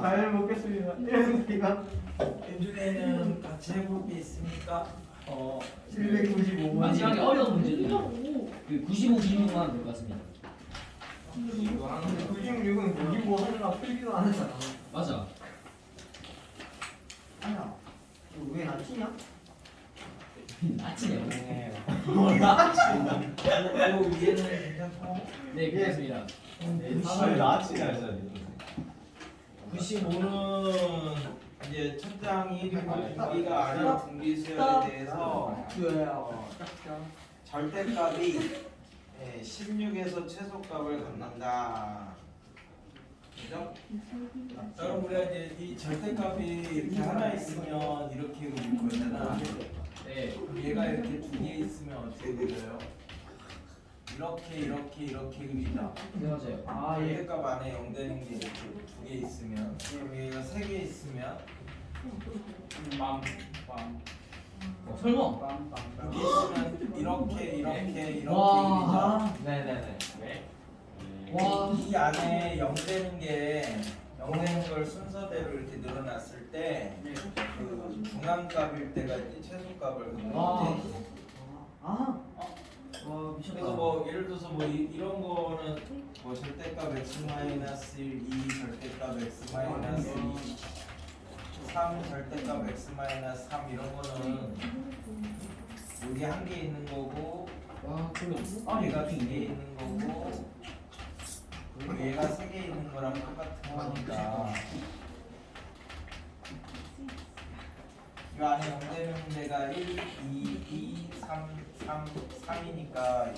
잘 먹겠습니다. 이거 윤준이는 같이 해볼 게 있습니까? 795번. 마지막에 어려운 문제도 그 95, 96만 될 것 같습니다. 96은 95 하느라 풀기도 안 했잖아. 맞아. 아니야. 왜 안 치냐? 아침에 몰라. 요 위에는 괜찮고. 네, 괜찮습니다. 아니 나치가 했어야 돼. 95는 이제 첫 장이 분기가 아닌 분기수열에 대해서 절대값이 16에서 최소값을 갖는다. 그죠? 자, 그럼 우리가 이제 이 절대값이 이렇게 하나 있으면 이렇게 그릴 거잖아. 네. 그럼 얘가 이렇게 두 개 있으면 어떻게 그려요? 이렇게 그리자. 네, 맞아요. 아 예. 절대값 안에 0 되는 게 이렇게 두 개 있으면, 그럼 얘가 세 개 있으면 설마. 두 개 있으면 이렇게 와. 그리자. 네네네. 와. 이 안에 0 되는 게 0 되는 걸 순서대로 이렇게 늘어났을 때 그 중앙값일 때가 이제 최소값을 와. 갖는 아. 와, 미쳤다. 그래서 뭐 예를 들어서 뭐 이런 거는 뭐 절대값 x 마이너스 1, 2 절대값 x 마이너스 2, 3 절대값 x 마이너스 3 이런 거는 여기 한 개 있는 거고 와, 그러면 얘가 두 개 있는 거고 그리고 얘가 세 개 있는 거랑 똑같은 거니까 이 안에 0 되는 데가 1, 2, 3이니까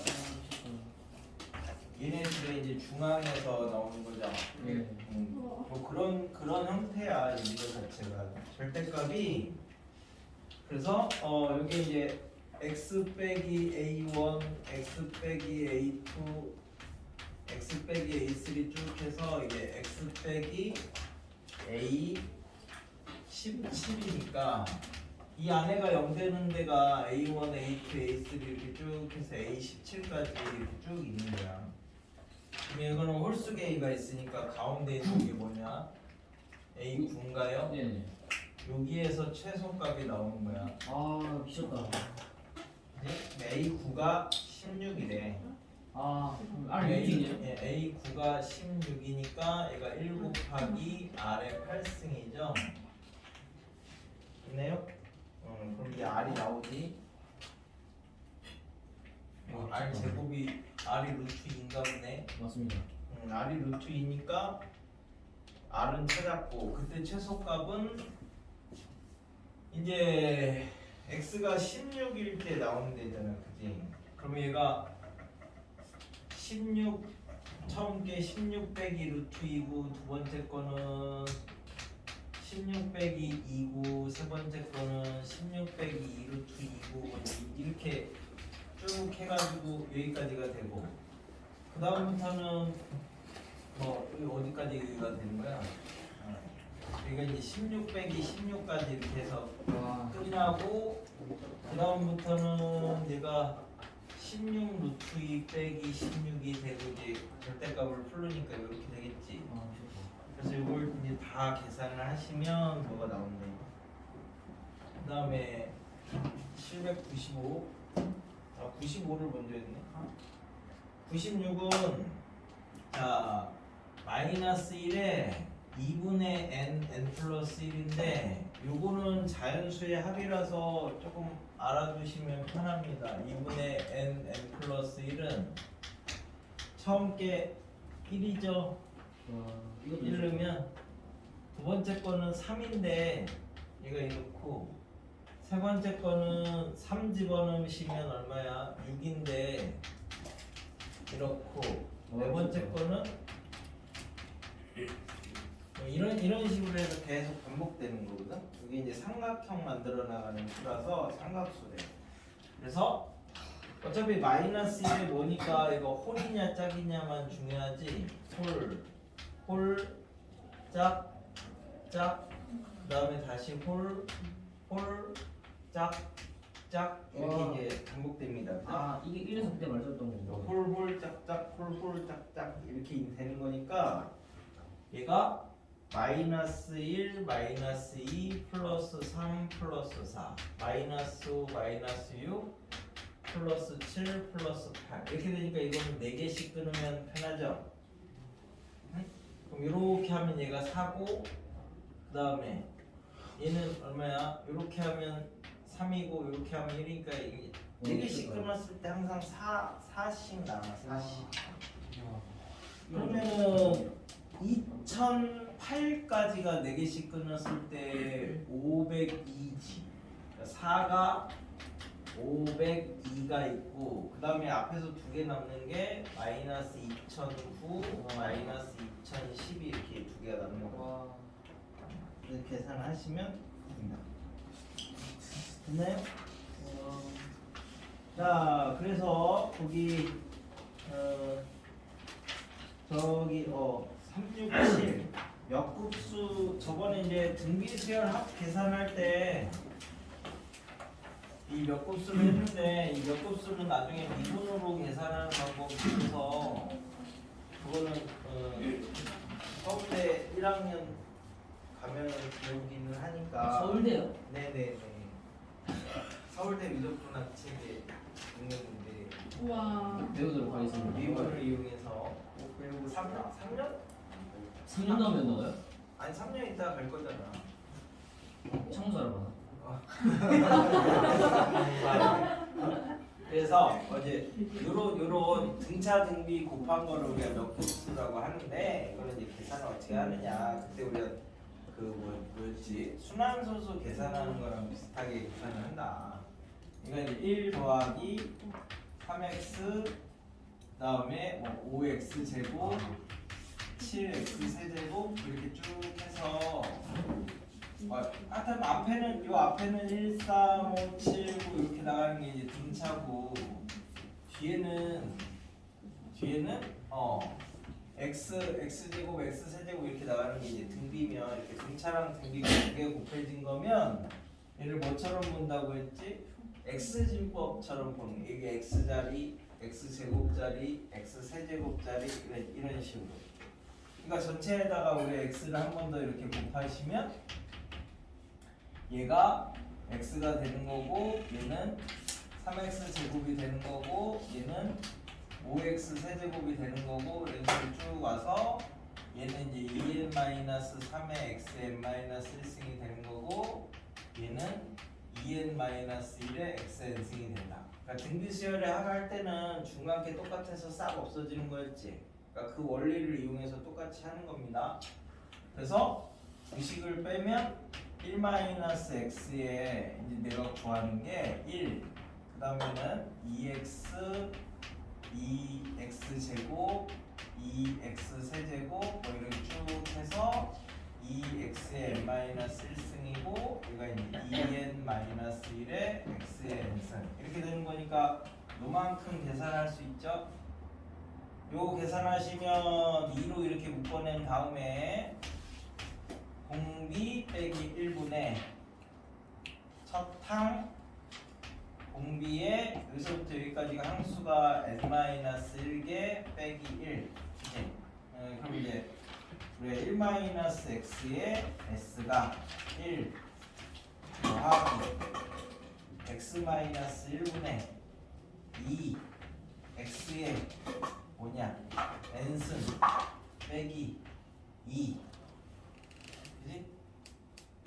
얘네들은 이제 중앙에서 나오는 거죠. 네. 뭐 그런 형태야 이거 자체가 절대값이. 그래서 여기 이제 x 빼기 a1, x 빼기 a2, x 빼기 a3 쭉 해서 이게 x 빼기 a 17이니까 이 안에가 0 되는 데가 a1, a2, a3 이렇게 쭉 해서 a17까지 이렇게 쭉 있는 거야. 그럼 이거는 홀수 개의가 있으니까 가운데 있는 게 뭐냐? a9인가요? 네. 여기에서 최소값이 나오는 거야. 아, 미쳤다. a9가 16이래. 아, R6이네요. a9가 16이니까 얘가 1 곱하기 r의 8승이죠. 있네요? 그럼 이제 r이 나오지. r 제곱이 r이 루트 2인가 보네. 맞습니다. r이 루트 2니까 r은 찾았고 그때 최소값은 이제 x가 16일 때 나오는 데잖아, 그지? 그러면 얘가 16 처음 게 16 빼기 루트 2고 두 번째 거는 16 빼기 2고 세 번째 거는 16 빼기 2 루트 2고 이렇게 쭉 해가지고 여기까지가 되고 그 다음부터는 뭐 여기 어디까지가 되는 거야? 여기가 이제 16 빼기 16까지 이렇게 해서 와. 끝나고 그 다음부터는 얘가 16 루트 2 빼기 16이 되고 이제 절대값을 풀으니까 이렇게 되겠지. 아, 미쳤다. 그래서 이걸 이제 다 계산을 하시면 뭐가 나온대. 그 다음에 795. 95를 먼저 했네. 96은 자 마이너스 1에 2분의 n 플러스 1인데 요거는 자연수의 합이라서 조금 알아두시면 편합니다. 2분의 n 플러스 1은 처음 게 1이죠. 와, 이거 1이면 두 번째 거는 3인데 얘가 이렇고 세 번째 거는 3 집어넣으시면 얼마야? 6인데 이렇고 네 번째 거는 뭐 이런 식으로 해서 계속 반복되는 거거든. 이게 이제 삼각형 만들어 나가는 수라서 삼각수래. 그래서 어차피 마이너스 1이 뭐니까 이거 홀이냐 짝이냐만 중요하지. 홀, 짝, 그 다음에 다시 홀, 짝, 짝짝 이렇게 이제 반복됩니다. 그죠? 아 이게 1에서 그때 말했던 거고. 홀홀 짝짝 홀홀 짝짝 이렇게 되는 거니까 얘가 마이너스 1 마이너스 2 플러스 3 플러스 4 마이너스 5 마이너스 6 플러스 7 플러스 8 이렇게 되니까 이거는 4개씩 끊으면 편하죠? 응? 그럼 이렇게 하면 얘가 4고 그 다음에 얘는 얼마야? 이렇게 하면 3이고 이렇게 하면 1이니까 이게 4개씩 끊었을 때 항상 4씩 나와 4씩 그러면은 2008까지가 4개씩 끊었을 때 502지 그러니까 4가 502가 있고 그 다음에 앞에서 2개 남는 게 마이너스 2009 마이너스 2012 이렇게 2개가 남는 거 이렇게 계산하시면 됩니다. 됐나요? 자 그래서 거기 저기 367 역급수 저번에 이제 등비수열 합 계산할 때 이 역급수를 했는데 이 역급수는 나중에 미분으로 계산하는 방법이 있어서 그거는 서울대 1학년 가면 배우기는 하니까 서울대요? 네네네 서울대 미적분학 책에 있는 건데 우와. 배우도록 하겠습니다. 미분을 이용해서 꼭 배우고 3년? 3년 넘으면 넣어요? 아니 3년 있다가 갈 거잖아. 청소하러 가나? 그래서 어제 요런 등차 등비 곱한 거를 우리가 역급수라고 하는데 이거는 이제 계산을 어떻게 하느냐 그때 우리가 뭐였지 순환소수 계산하는 거랑 비슷하게 계산을 한다. 이거 이제 1 더하기 3x 그다음에 5x 제곱 7x 세제곱 이렇게 쭉 해서 하여튼 앞에는 요 앞에는 1, 3, 5, 7, 9 이렇게 나가는 게 이제 등차고 뒤에는 x 제곱 x 세제곱 이렇게 나가는 게 이제 등비면 이렇게 등차랑 등비가 두 개 곱해진 거면 얘를 뭐처럼 본다고 했지? x 진법처럼 보는 게 이게 x 자리, x 제곱자리, x 세제곱자리 이런 식으로. 그러니까 전체에다가 우리 x를 한 번 더 이렇게 곱하시면 얘가 x가 되는 거고 얘는 3x 제곱이 되는 거고 얘는 5x 세제곱이 되는 거고 이런 식으로 쭉 와서 얘는 이제 2n-3의 xn-1승이 되는 거고 얘는 2n-1의 xn승이 된다. 그러니까 등비수열의 합할 때는 중간계 똑같아서 싹 없어지는 거였지. 그러니까 그 원리를 이용해서 똑같이 하는 겁니다. 그래서 의식을 빼면 1-x에 이제 내가 구하는 게 1, 그 다음에는 2x, 2x 제곱, 2x 세제곱 뭐 이렇게 쭉 해서 2x의 n-1승이고 얘가 이제 2n-1의 x의 n승 이렇게 되는 거니까 요만큼 계산할 수 있죠? 요거 계산하시면 2로 이렇게 묶어낸 다음에 공비 빼기 1분의 첫항 공비에 여기서부터 여기까지가 항수가 n-1개 빼기 1 그치? 그럼 이제 우리가 1-x의 s가 1 더하기 x-1분의 2 x의 뭐냐 n승 빼기 2 그지?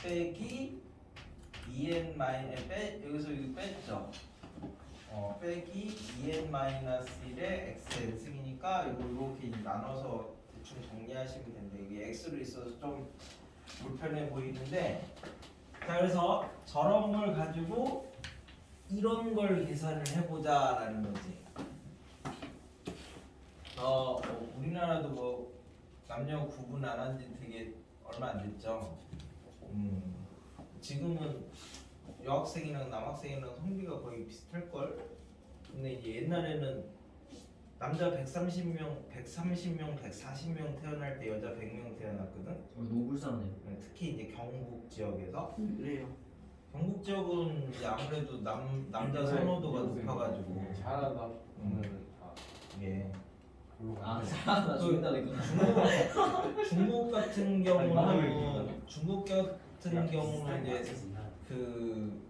빼기 2n 여기서 이거 뺐죠? 빼기 2n-1의 xn승이니까 이거 이렇게 나눠서 대충 정리하시면 된다. 이게 x로 있어서 좀 불편해 보이는데 자 그래서 저런 걸 가지고 이런 걸 계산을 해보자 라는 거지. 우리나라도 뭐 남녀 구분 안 한 지 되게 얼마 안 됐죠. 지금은 여학생이랑 남학생이랑 성비가 거의 비슷할걸? 근데 이제 옛날에는 남자 130명, 140명 태어날 때 여자 100명 태어났거든? 너무 불쌍하네요. 특히 이제 경북 지역에서 그래요. 경북 지역은 이제 아무래도 남자 선호도가 높아가지고 잘한다. 오늘은 다 이게 별로 아, 안 돼. 나 죽인다 그랬구나. 중국 같은 경우는 이제 그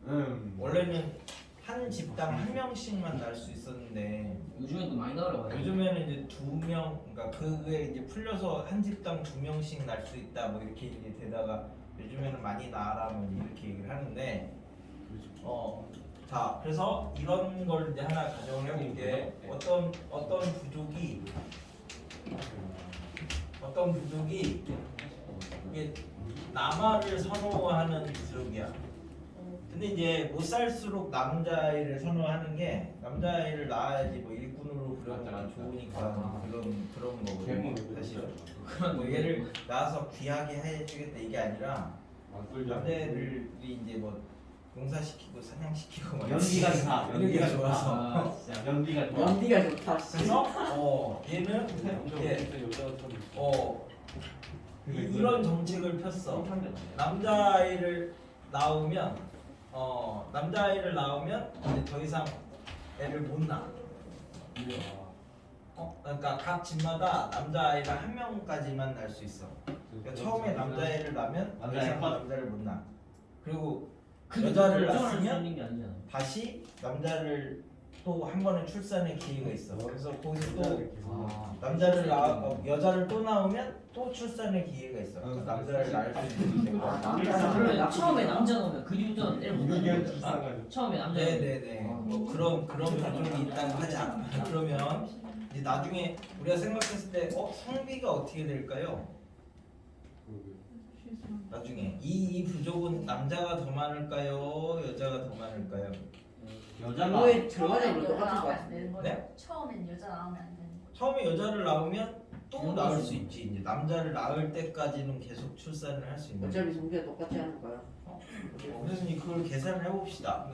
원래는 한 집당 한 명씩만 날 수 있었는데 요즘엔 또 많이 나오려고 하네. 요즘에는 이제 2명, 그러니까 그게 이제 풀려서 한 집당 2명씩 날 수 있다 뭐 이렇게 이제 되다가 요즘에는 많이 나아라 뭐 이렇게 얘기를 하는데 자 그래서 이런 걸 이제 하나 가정을 해볼게. 어떤 부족이 이게 남아를 선호하는 부족이야. 근데 이제 못 살수록 남자아이를 선호하는 게 남자아이를 낳아야지 뭐 일꾼으로 그러면 맞아. 좋으니까 그런 거거든. 괴물 사실 뭐 얘를 낳아서 귀하게 해주겠다 이게 아니라 남자애들이 이제 뭐 용사시키고 사냥시키고 막 연기가 좋다. 연기가 좋아서 아, 진짜. 연기가 좋아. 연기가 좋다. 그래서 얘는 이제 이런 정책을 폈어. 남자아이를 낳으면 이제 더 이상 애를 못 낳아. 그러니까 각 집마다 남자아이가 한 명까지만 낳을 수 있어. 그러니까 처음에 남자애를 낳으면 더 이상 남자를 못 낳아. 그리고 여자를 낳았으면 게 아니잖아. 다시 남자를 또 한 번에 출산의 기회가 있어. 그래서 거기서 또 여자를 또 낳으면 또 출산의 기회가 있어. 그러니까 남자를 낳을 수 있는 기회가. 그러면 처음에 남자 나오면 그 뒤부터는 애를 못 낳는 처음에 남자. 네네네. 뭐 그런 부족이 있다고 하자. 그러면 이제 나중에 우리가 생각했을 때 성비가 어떻게 될까요? 나중에 이 부족은 남자가 더 많을까요? 여자가 더 많을까요? 여자가 왜 들어가자면 똑같은 거 되는 거죠? 네? 처음엔 여자 나오면 안 되는 거죠. 처음에 여자를 낳으면 또 낳을 수 있지. 이제 남자를 낳을 때까지는 계속 출산을 할 수 있는. 어차피 성비가 똑같지 않을까요? 그래서 이제 그걸 계산을 해봅시다.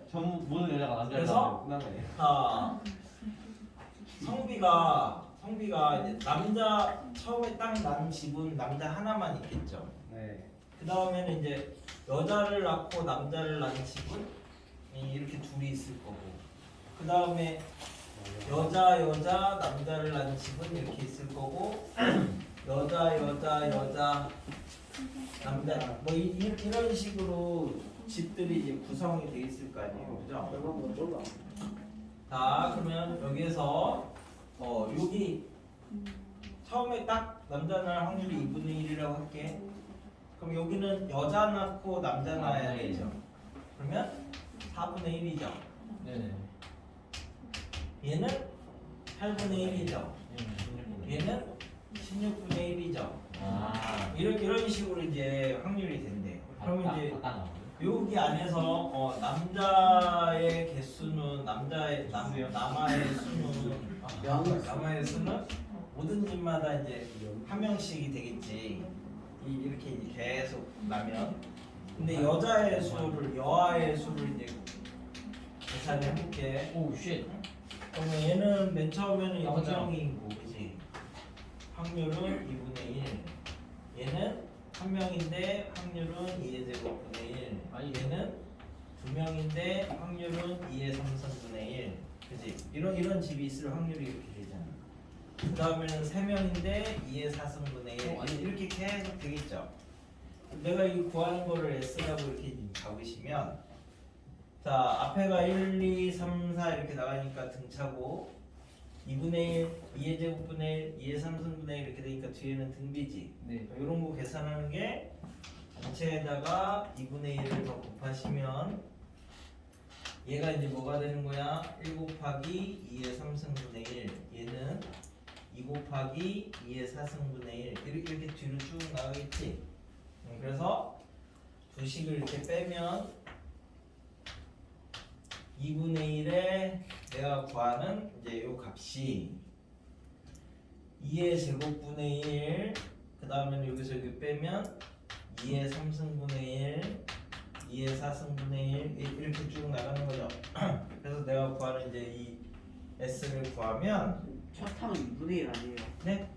전부 모든 여자가 남자를 그래서? 낳으면 끝나네. 성비가 이제 남자 처음에 딱 난 집은 남자 하나만 있겠죠. 네. 그 다음에는 이제 여자를 낳고 남자를 낳은 집은 이렇게 둘이 있을 거고. 그 다음에 여자 남자를 낳은 집은 이렇게 있을 거고. 여자 남자 뭐 이런 식으로 집들이 이제 구성이 돼 있을 거 아니에요, 그죠? 자 그러면 여기에서 여기 처음에 딱 남자 낳을 확률이 2분의 1이라고 할게. 그럼 여기는 여자 낳고 남자 낳아야 되죠. 그러면 4분의 1이죠. 네네. 얘는 8분의 1이죠. 얘는 16분의 1이죠. 이런 식으로 이제 확률이 된대. 그러면 이제 여기 안에서 남자의 개수는 남아의 수는 모든 집마다 이제 한 명씩이 되겠지. 이렇게 이제 계속 나면. 근데 여아의 수를 이제 계산해 볼게. 오 쉣. 그러면 얘는 맨 처음에는 0명이고, 그지? 확률은 2분의 1. 얘는 1명인데 확률은 2의 제곱분의 1. 아니, 얘는 2명인데 확률은 2의 3승분의 1. 그지? 이런 집이 있을 확률이 이렇게 되잖아. 그 다음에는 3명인데 2의 4승분의 1. 이렇게 계속 되겠죠? 내가 이 구하는 거를 S라고 이렇게 잡으시면, 자 앞에가 1, 2, 3, 4 이렇게 나가니까 등차고 2분의 1, 2의 제곱분의 1, 2의 3승분의 1 이렇게 되니까 뒤에는 등비지. 네. 이런 거 계산하는 게 전체에다가 2분의 1을 더 곱하시면 얘가 이제 뭐가 되는 거야? 1 곱하기 2의 3승분의 1. 얘는 2 곱하기 2의 4승분의 1. 이렇게 뒤로 쭉 나가겠지. 그래서 두 식을 이렇게 빼면 2분의 1에 내가 구하는 이제 요 값이 2의 제곱분의 1, 그 다음에는 여기서 여기 빼면 2의 3승분의 1, 2의 4승분의 1 이렇게 쭉 나가는 거죠. 그래서 내가 구하는 이제 이 S를 구하면 첫 타는 2분의 1 아니에요? 네?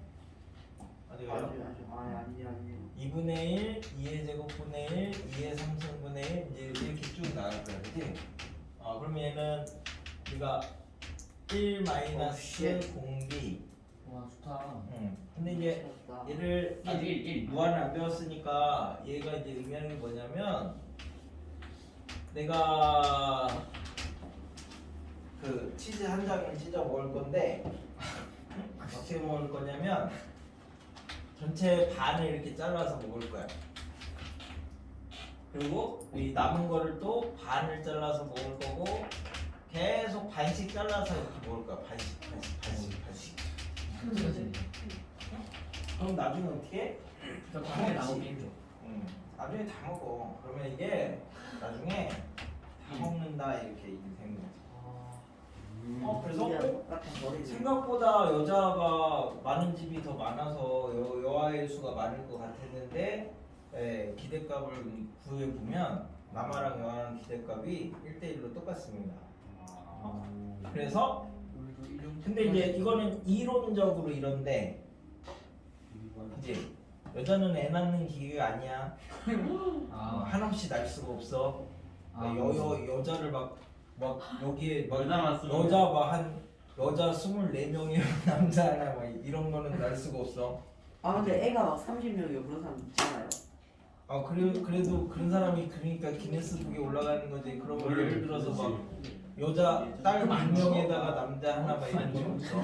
어디 가요? 아니요. 2분의 1, 2의 제곱분의 1, 2의 3승분의 4분의 1 이제 이렇게 쭉 나갈 거야, 그지? 그러면 얘는 우리가 1 마이너스 공기. 와 좋다. 근데 이제 얘를 아직 무한을 안 배웠으니까 얘가 이제 의미하는 게 뭐냐면 내가 그 치즈 한 장을 찢어 먹을 건데 어떻게 먹을 거냐면 전체 반을 이렇게 잘라서 먹을 거야. 그리고 이 남은 거를 또 반을 잘라서 먹을 거고 계속 반씩 잘라서 이렇게 먹을 거야. 반씩. 그럼 나중에 어떻게 해? 저 방에 나오게 해줘. 나중에 다 먹어. 그러면 이게 나중에 다 먹는다 이렇게 되는 거지. 그래서 생각보다 여자가 많은 집이 더 많아서 여아의 수가 많을 것 같았는데 기대값을 구해보면 남아랑 여아랑 기대값이 1대1로 똑같습니다. 그래서 근데 이제 이거는 이론적으로 이런데 이제 여자는 애 낳는 기계가 아니야. 한없이 날 수가 없어. 여자를 막 여기에 막 여자 24명이랑 남자 하나 막 이런 거는 날 수가 없어. 근데 애가 막 30명이고 그런 사람 있잖아요. 그래도 그런 사람이 그러니까 기네스북에 올라가는 거지. 그런 거 예를 들어서 막 여자 딸 2명에다가 남자 하나 막 이런 거 없어.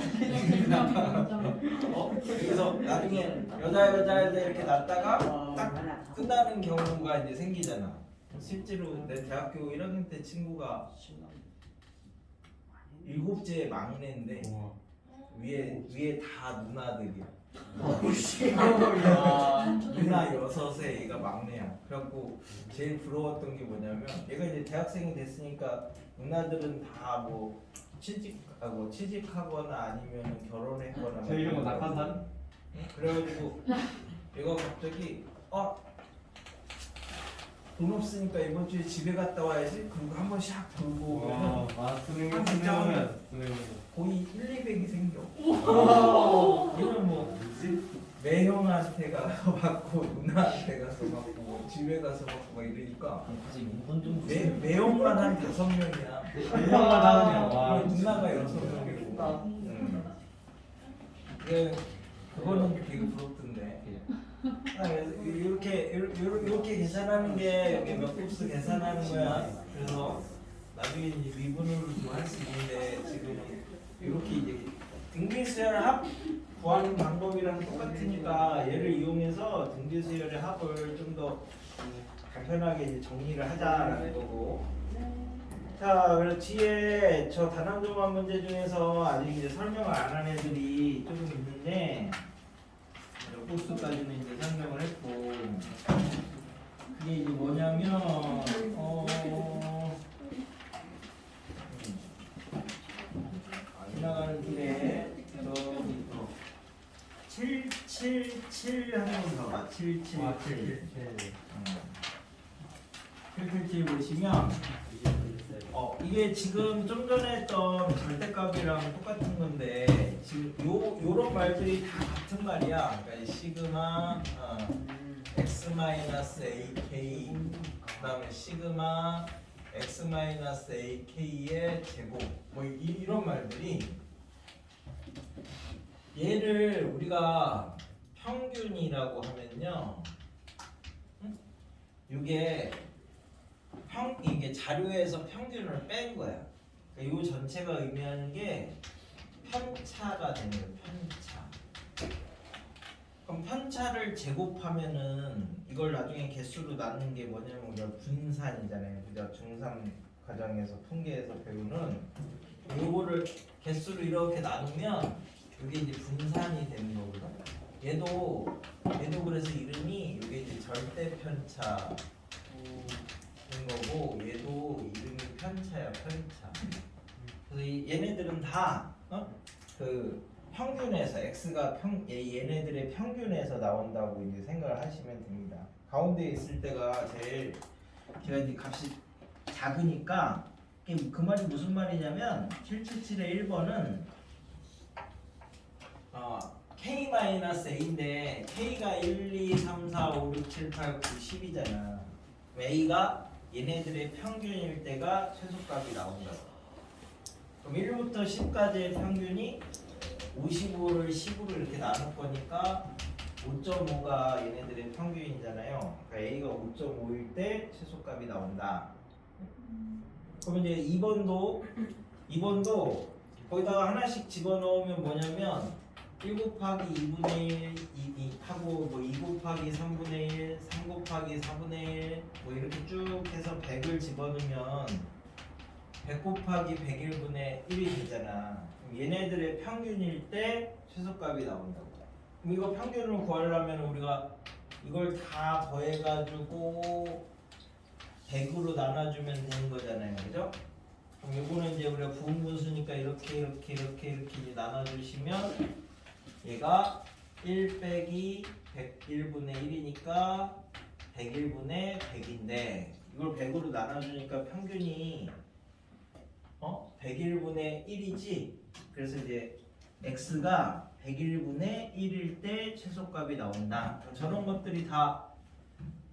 그래서 나중에 여자 이렇게 낳다가 딱 끝나는 경우가 이제 생기잖아. 실제로 내 대학교 1학년 때 친구가 7째 막내인데 위에 다 누나들이야. 누나 6에 얘가 막내야. 그래갖고 제일 부러웠던 게 뭐냐면 얘가 이제 대학생이 됐으니까 누나들은 다 뭐 취직하거나 아니면 결혼했거나 제 이름은 낙하산? 그래가지고 얘가 갑자기 돈 없으니까 이번 주에 집에 갔다 와야지. 그리고 한번 샥 돌고 오면 수능하면 거의 1,200이 생겨. 이건 뭐 매형한테 가서 받고 누나한테 가서 받고 뭐 집에 가서 받고 막 이러니까 매형만 한 5명이야. 매형만 하느냐. 누나가 6명이고. 그거는 되게 부럽던데. 이렇게 계산하는 게 여기 몇 곱수 계산하는 거야. 그래서 나중에 이제 미분으로도 할 수 있는데 지금은 이렇게 이제 등비수열의 합 구하는 방법이랑 똑같으니까 얘를 이용해서 등비수열의 합을 좀 더 간편하게 이제 정리를 하자라는 거고. 자, 그래서 뒤에 저 단항조합 문제 중에서 아직 이제 설명을 안 한 애들이 조금 있는데. 코스까지는 이제 설명을 했고 그게 이제 뭐냐면 지나가는 길에 저기 777 하는 거 봐봐. 777 777 보시면 이게 지금 좀 전에 했던 절대값이랑 똑같은 건데 지금 요런 말들이 다 같은 말이야. 그러니까 시그마 x-ak 그다음에 시그마 x-ak의 제곱 뭐 이런 말들이 얘를 우리가 평균이라고 하면요. 이게 자료에서 평균을 뺀 거야. 그러니까 이 전체가 의미하는 게 편차가 되는 거예요. 편차. 그럼 편차를 제곱하면은 이걸 나중에 개수로 나누는 게 뭐냐면 우리가 분산이잖아요. 그죠? 중3 과정에서 통계에서 배우는 요거를 개수로 이렇게 나누면 이게 이제 분산이 되는 거거든. 얘도 그래서 이름이 이게 이제 절대 편차. 된 거고 얘도 이름이 편차야. 편차. 그래서 얘네들은 다 그 평균에서 x가 얘네들의 평균에서 나온다고 이제 생각을 하시면 됩니다. 가운데 있을 때가 제일 제가 이제 값이 작으니까 그 말이 무슨 말이냐면 777의 1번은 K-A인데 K가 1, 2, 3, 4, 5, 6, 7, 8, 9, 10이잖아. A가 얘네들의 평균일 때가 최소값이 나온다고. 그럼 1부터 10까지의 평균이 55를 10으로 이렇게 나눌 거니까 5.5가 얘네들의 평균이잖아요. 그러니까 A가 5.5일 때 최소값이 나온다. 그럼 이제 2번도 거기다가 하나씩 집어넣으면 뭐냐면 1 곱하기 2분의 1 하고 뭐 2 곱하기 3분의 1, 3 곱하기 4분의 1 뭐 이렇게 쭉 해서 100을 집어넣으면 100 곱하기 101분의 1이 되잖아. 그럼 얘네들의 평균일 때 최소값이 나온다고. 그럼 이거 평균을 구하려면 우리가 이걸 다 더해가지고 100으로 나눠주면 되는 거잖아요, 그죠? 그럼 이거는 이제 우리가 부분분수니까 이렇게 이제 나눠주시면 얘가 1 빼기 101분의 1이니까 101분의 100인데 이걸 100으로 나눠주니까 평균이 101분의 1이지. 그래서 이제 x가 101분의 1일 때 최소값이 나온다. 저런 것들이 다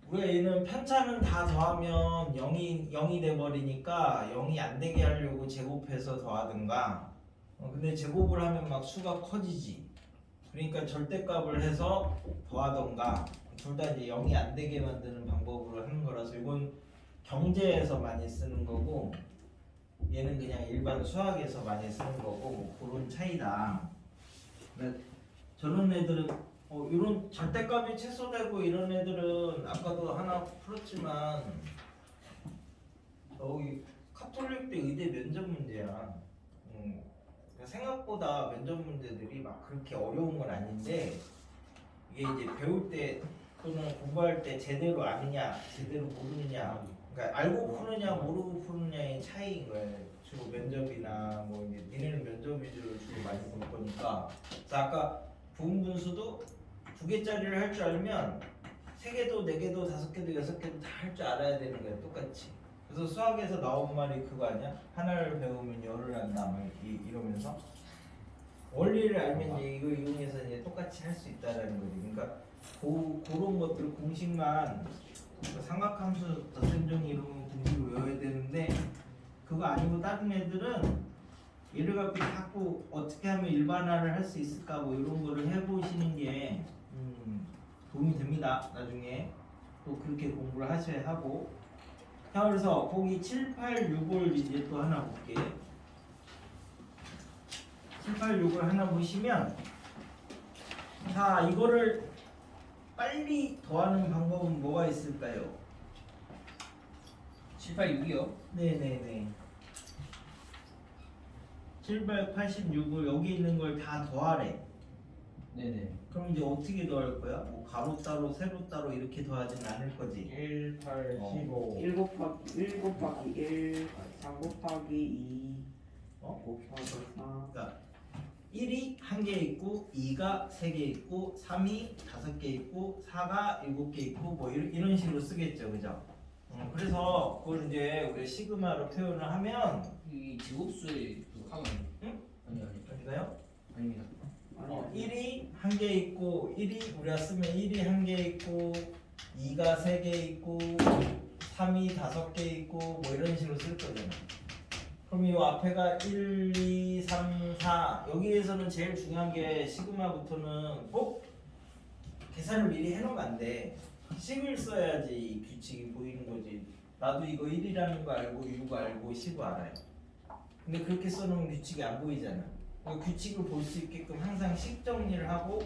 우리가 얘는 편차는 다 더하면 0이 돼버리니까 0이 안 되게 하려고 제곱해서 더하든가 근데 제곱을 하면 막 수가 커지지. 그러니까 절대값을 해서 더하던가 둘 다 이제 0이 안 되게 만드는 방법으로 하는 거라서 이건 경제에서 많이 쓰는 거고 얘는 그냥 일반 수학에서 많이 쓰는 거고 뭐 그런 차이다. 근데 저런 애들은 이런 절대값이 최소되고 이런 애들은 아까도 하나 풀었지만 여기 카톨릭 때 의대 면접 문제야. 생각보다 면접 문제들이 막 그렇게 어려운 건 아닌데 이게 이제 배울 때 또는 공부할 때 제대로 아느냐 제대로 모르느냐 그러니까 알고 푸느냐 모르고 푸느냐의 차이인 거예요. 주로 면접이나 뭐 이제 니네는 면접 위주로 주로 많이 볼 거니까. 그래서 아까 부분분수도 2개짜리를 할 줄 알면 3개도 4개도 5개도 6개도 다 할 줄 알아야 되는 거야 똑같이. 그래서 수학에서 나온 말이 그거 아니야? 하나를 배우면 열을 한다 막 이러면서 원리를 알면 이제 이거 이용해서 이제 똑같이 할 수 있다라는 거지. 그러니까 그런 것들 공식만 삼각함수 덧셈정리 이런 거 공식을 외워야 되는데 그거 아니고 다른 애들은 얘를 갖고 자꾸 어떻게 하면 일반화를 할 수 있을까 뭐 이런 거를 해보시는 게 도움이 됩니다. 나중에 또 그렇게 공부를 하셔야 하고. 자, 그래서 보기 7, 8, 6을 이제 또 하나 볼게. 7, 8, 6을 하나 보시면 자 이거를 빨리 더하는 방법은 뭐가 있을까요? 7, 8, 6이요? 네네네. 786을 여기 있는 걸 다 더하래. 네네. 그럼 이제 어떻게 더할 거야? 뭐 가로 따로 세로 따로 이렇게 더하진 않을 거지. 1, 8, 15 1 곱하기 1, 3 곱하기 2 곱하기 4 그러니까 1이 1개 있고 2가 3개 있고 3이 5개 있고 4가 7개 있고 뭐 이런 식으로 쓰겠죠, 그죠? 그래서 그걸 이제 우리 시그마로 표현을 하면 이 제곱수의 그 항은 응? 아니 어디가요? 아닙니다. 1이 1개 있고 1이 우리가 쓰면 1이 1개 있고 2가 3개 있고 3이 5개 있고 뭐 이런 식으로 쓸 거잖아. 그럼 이 앞에가 1, 2, 3, 4 여기에서는 제일 중요한 게 시그마부터는 꼭 계산을 미리 해놓으면 안 돼. 식을 써야지 규칙이 보이는 거지. 나도 이거 1이라는 거 알고 6 알고 10 알아요. 근데 그렇게 써놓으면 규칙이 안 보이잖아. 규칙을 볼 수 있게끔 항상 식 정리를 하고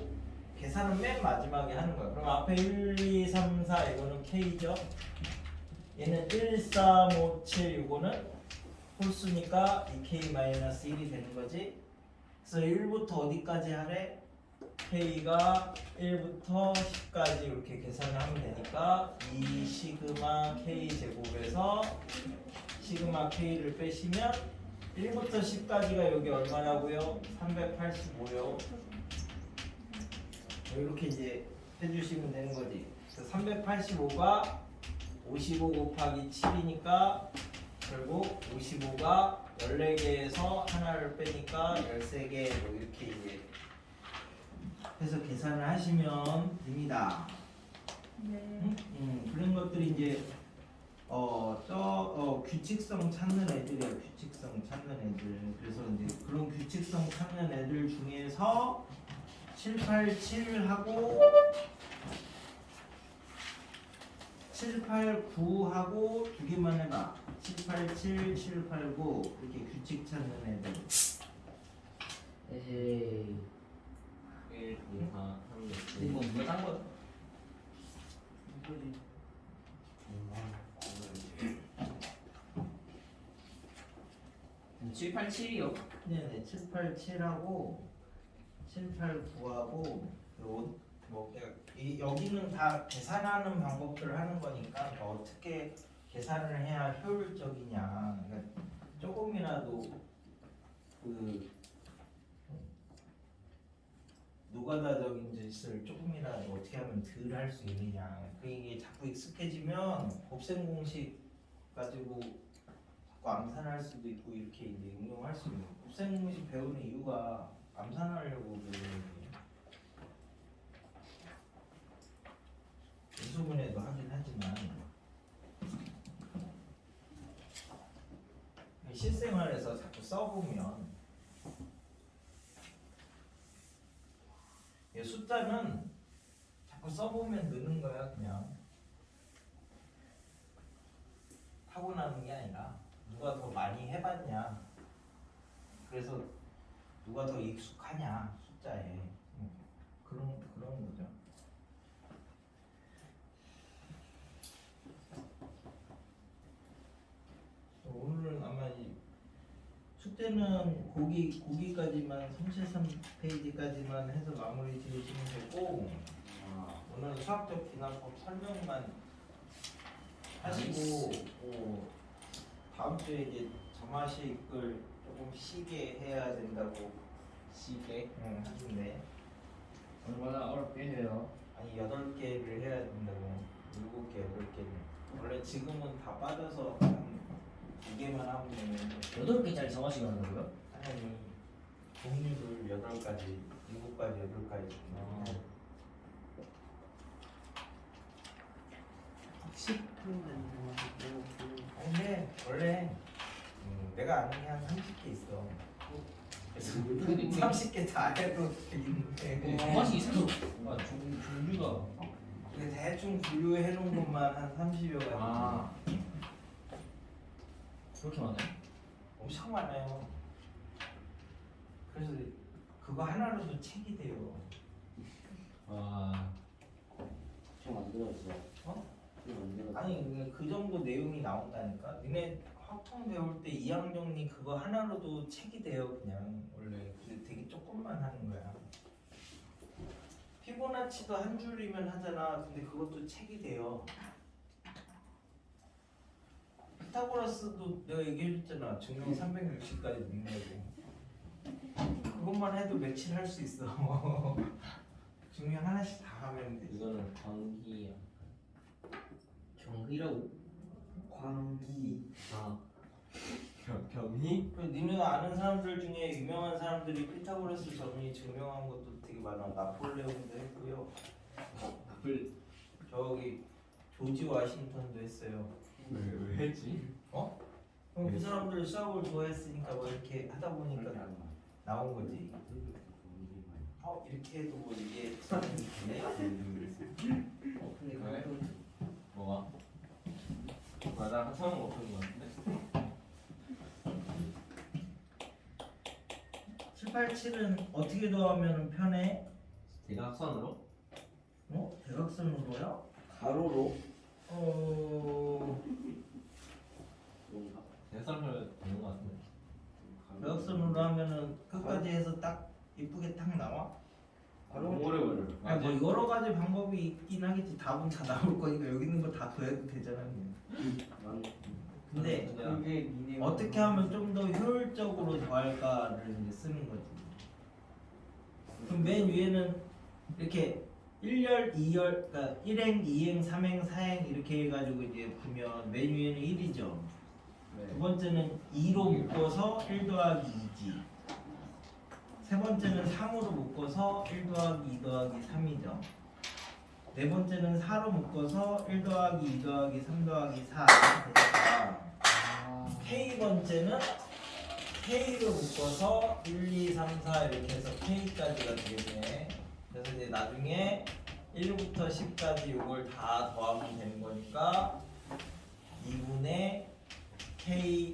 계산은 맨 마지막에 하는 거야. 그럼 앞에 1, 2, 3, 4 이거는 K죠. 얘는 1, 3, 5, 7 이거는 홀수니까 2K-1이 되는 거지. 그래서 1부터 어디까지 하래? K가 1부터 10까지 이렇게 계산을 하면 되니까 2 시그마 K 제곱에서 시그마 K를 빼시면 1부터 10까지가 여기 얼마라고요? 385요. 이렇게 이제 해주시면 되는 거지. 385가 55 곱하기 7이니까 결국 55가 14개에서 하나를 빼니까 13개 뭐 이렇게 이제 해서 계산을 하시면 됩니다. 네. 그런 것들이 이제 규칙성 찾는 애들이야. 규칙성 찾는 애들. 그래서 이제 그런 규칙성 찾는 애들 중에서 787하고 789하고 두 개만 해봐. 787, 789 이렇게 규칙 찾는 애들. 에이 1, 2, 4, 3, 6, 이거 누가 딴 거야? 787이요? 네네 787하고 789하고 여기는 다 계산하는 방법들을 하는 거니까 그러니까 어떻게 계산을 해야 효율적이냐. 그러니까 조금이라도 그 노가다적인 짓을 조금이라도 어떻게 하면 덜 할 수 있느냐. 이게 자꾸 익숙해지면 곱셈 공식 가지고 자꾸 암산할 수도 있고 이렇게 이제 응용할 수 있는. 곱셈 공식 배우는 이유가 암산하려고 배우는 거예요. 인수분해도 하긴 하지만 실생활에서 자꾸 써보면 숫자는 자꾸 써보면 느는 거야. 그냥 타고나는 게 아니라 누가 더 많이 해봤냐, 그래서 누가 더 익숙하냐 숫자에. 그런 거죠. 오늘은 아마 이 숙제는 고기까지만 33페이지까지만 해서 마무리 지으시면 되고, 오늘 수학적 기납법 설명만 하시고 다음 주에 이제 점화식을 조금 쉬게 해야 된다고 시계 하던데. 얼마나 어렵게 해요? 아니 8개를 해야 된다고. 7개, 8개를. 원래 지금은 다 빠져서 한 2개만 하면 되는데 8개짜리 정화식을 한다고요? 아니 종류를 8가지, 7가지, 8가지. 근데 원래 내가 아는 게 한 30개 있어. 그래서 30개 다 해도 되겠는데 정화식 있어도 뭔가 종류가 근데 대충 분류해 놓은 것만 한 30여 가지. 그렇게 많아요? 엄청 많아요. 그래서 그거 하나로도 책이 돼요. 좀 만들었어. 어? 좀 만들었어. 아니 그 정도 내용이 나온다니까. 니네 확통 배울 때 2학년이 그거 하나로도 책이 돼요. 그냥 원래 근데 되게 조금만 하는 거야. 피보나치도 한 줄이면 하잖아. 근데 그것도 책이 돼요. 피타고라스도 내가 얘기해줬잖아. 증명 360까지 넣는다고. 그것만 해도 며칠 할 수 있어. 증명 하나씩 다 하면 돼. 이거는 광기야. 경희라고? 광기. 경희? 니네가 아는 사람들 중에 유명한 사람들이 피타고라스 정리 증명한 것도 되게 많아. 나폴레옹도 했고요. 저기 조지 워싱턴도 했어요. 왜 했지? 그럼 그 사람들 수학을 좋아했으니까 뭐 이렇게 하다 보니까 나온 거지. 이렇게 해도 뭐 이게 되네. 근데 왜? 그거 뭐가? 나 한참 못한 거 같은데? 787은 어떻게 더하면 편해? 대각선으로? 대각선으로요? 가로로 대각선으로 되는 거 같은데? 대각선으로 하면은 끝까지 해서 딱 이쁘게 딱 나와? 너무 오래 걸려. 아니 뭐 여러 가지 방법이 있긴 하겠지. 답은 다 나올 거니까 여기 있는 거 다 더해도 되잖아. 그냥. 근데 그게 니네 어떻게 하면 좀 더 효율적으로 더할까를 이제 쓰는 거지. 그럼 맨 위에는 이렇게 1열, 2열, 그러니까 1행, 2행, 3행, 4행 이렇게 해가지고 이제 보면 맨 위에는 1이죠. 두 번째는 2로 묶어서 1 더하기 2지. 세 번째는 3으로 묶어서 1 더하기 2 더하기 3이죠. 네 번째는 4로 묶어서 1 더하기 2 더하기 3 더하기 4 이렇게 되니까 K번째는 K를 묶어서 1, 2, 3, 4 이렇게 해서 K까지가 되겠네. 그래서 이제 나중에 1부터 10까지 이걸 다 더하면 되는 거니까 2분의 K